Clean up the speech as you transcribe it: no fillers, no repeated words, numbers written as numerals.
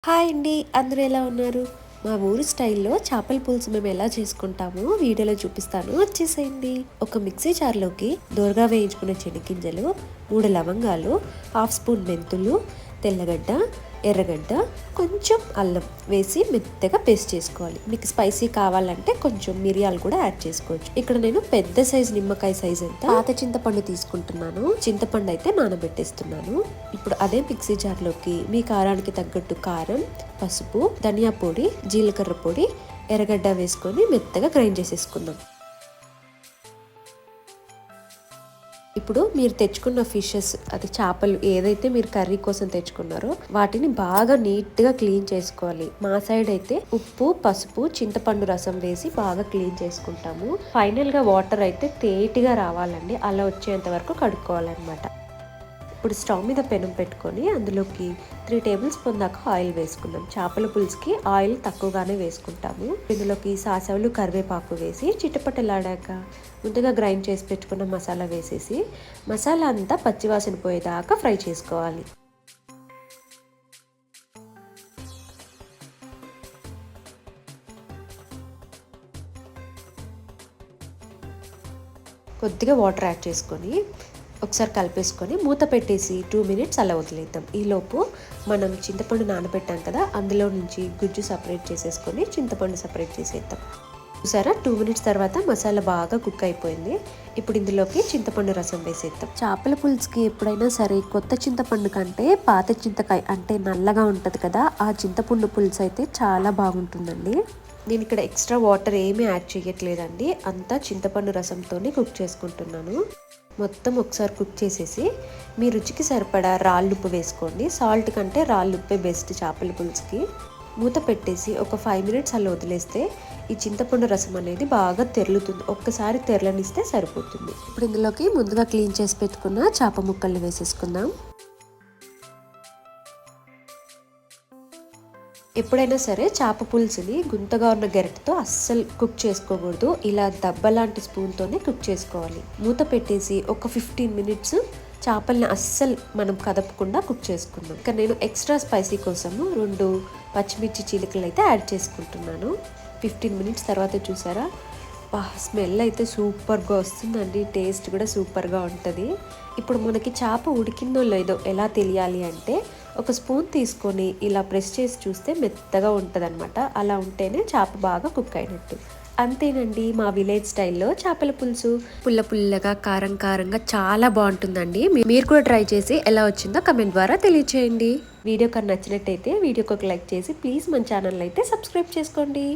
Hi అండి, అందరూ ఎలా ఉన్నారు? మా ఊరు స్టైల్లో చేపల పులుసు మేము ఎలా చేసుకుంటామో వీడియోలో చూపిస్తాను, వచ్చేసేయండి. ఒక మిక్సీ జార్లోకి దోరగా వేయించుకున్న శనగింజలు, 3 లవంగాలు, హాఫ్ స్పూన్ మెంతులు, తెల్లగడ్డ, ఎర్రగడ్డ, కొంచెం అల్లం వేసి మెత్తగా పేస్ట్ చేసుకోవాలి. మీకు స్పైసీ కావాలంటే కొంచెం మిరియాలు కూడా యాడ్ చేసుకోవచ్చు. ఇక్కడ నేను పెద్ద సైజు నిమ్మకాయ సైజ్ అంత పాత చింతపండు తీసుకుంటున్నాను. చింతపండు అయితే నానబెట్టేస్తున్నాను. ఇప్పుడు అదే మిక్సీ జార్లోకి మీ కారానికి తగ్గట్టు కారం, పసుపు, ధనియా పొడి, జీలకర్ర పొడి, ఎర్రగడ్డ వేసుకొని మెత్తగా గ్రైండ్ చేసేసుకుందాం. ఇప్పుడు మీరు తెచ్చుకున్న ఫిషెస్, అది చేపలు ఏదైతే మీరు కర్రీ కోసం తెచ్చుకున్నారో వాటిని బాగా నీట్గా క్లీన్ చేసుకోవాలి. మా సైడ్ అయితే ఉప్పు, పసుపు, చింతపండు రసం వేసి బాగా క్లీన్ చేసుకుంటాము. ఫైనల్గా వాటర్ అయితే తేటిగా రావాలండి, అలా వచ్చేంత వరకు కడుక్కోవాలన్నమాట. ఇప్పుడు స్టవ్ మీద పెనం పెట్టుకొని అందులోకి 3 టేబుల్ స్పూన్ దాకా ఆయిల్ వేసుకున్నాం. చేపల పులుసుకి ఆయిల్ తక్కువగానే వేసుకుంటాము. ఇందులోకి సాసవులు, కరివేపాకు వేసి చిటపటలాడాక ముందుగా గ్రైండ్ చేసి పెట్టుకున్న మసాలా వేసేసి మసాలా అంతా పచ్చివాసన పోయేదాకా ఫ్రై చేసుకోవాలి. కొద్దిగా వాటర్ యాడ్ చేసుకొని ఒకసారి కలిపేసుకొని మూత పెట్టేసి 2 మినిట్స్ అలా వదిలేద్దాం. ఈలోపు మనం చింతపండు నానబెట్టాం కదా, అందులో నుంచి గుజ్జు సపరేట్ చేసేసుకొని చింతపండు సపరేట్ చేసేద్దాం. చూసారా, 2 మినిట్స్ తర్వాత మసాలా బాగా కుక్ అయిపోయింది. ఇప్పుడు ఇందులోకి చింతపండు రసం వేసేద్దాం. చేపల పులుసుకి ఎప్పుడైనా సరే కొత్త చింతపండు కంటే పాత చింతకాయ అంటే నల్లగా ఉంటుంది కదా, ఆ చింతపండు పులుసు అయితే చాలా బాగుంటుందండి. నేను ఇక్కడ ఎక్స్ట్రా వాటర్ ఏమీ యాడ్ చేయట్లేదండి, అంతా చింతపండు రసంతోనే కుక్ చేసుకుంటున్నాను. మొత్తం ఒకసారి కుక్ చేసేసి మీ రుచికి సరిపడా రాళ్ళుప్పు వేసుకోండి. సాల్ట్ కంటే రాళ్ళుప్పే బెస్ట్ చేపల పులుసుకి. మూత పెట్టేసి ఒక 5 మినిట్స్ అలా వదిలేస్తే ఈ చింతపండు రసం అనేది బాగా తెరులుతుంది. ఒక్కసారి తెరలనిస్తే సరిపోతుంది. ఇప్పుడు ఇందులోకి ముందుగా క్లీన్ చేసి పెట్టుకున్న చేప ముక్కల్ని వేసేసుకుందాం. ఎప్పుడైనా సరే చేప పులుసుని గుంతగా ఉన్న గరిటెతో అస్సలు కుక్ చేసుకోకూడదు. ఇలా దెబ్బ లాంటి స్పూన్తోనే కుక్ చేసుకోవాలి. మూత పెట్టేసి ఒక 15 మినిట్స్ చేపల్ని అస్సలు మనం కదపకుండా కుక్ చేసుకుందాం. ఇంకా నేను ఎక్స్ట్రా స్పైసీ కోసము 2 పచ్చిమిర్చి చీలికలు అయితే యాడ్ చేసుకుంటున్నాను. 15 మినిట్స్ తర్వాత చూసారా, స్మెల్ అయితే సూపర్గా వస్తుందండి, టేస్ట్ కూడా సూపర్గా ఉంటుంది. ఇప్పుడు మనకి చేప ఉడికిందో లేదో ఎలా తెలియాలి అంటే ఒక స్పూన్ తీసుకొని ఇలా ప్రెస్ చేసి చూస్తే మెత్తగా ఉంటుంది అనమాట. అలా ఉంటేనే చేప బాగా కుక్ అయినట్టు. అంతేనండి, మా విలేజ్ స్టైల్లో చేపల పులుసు పుల్ల పుల్లగా, కారం కారంగా చాలా బాగుంటుందండి. మీరు కూడా ట్రై చేసి ఎలా వచ్చిందో కమెంట్ ద్వారా తెలియచేయండి. వీడియో కన్నా నచ్చినట్టయితే వీడియోకి ఒక లైక్ చేసి ప్లీజ్ మన ఛానల్ అయితే సబ్స్క్రైబ్ చేసుకోండి.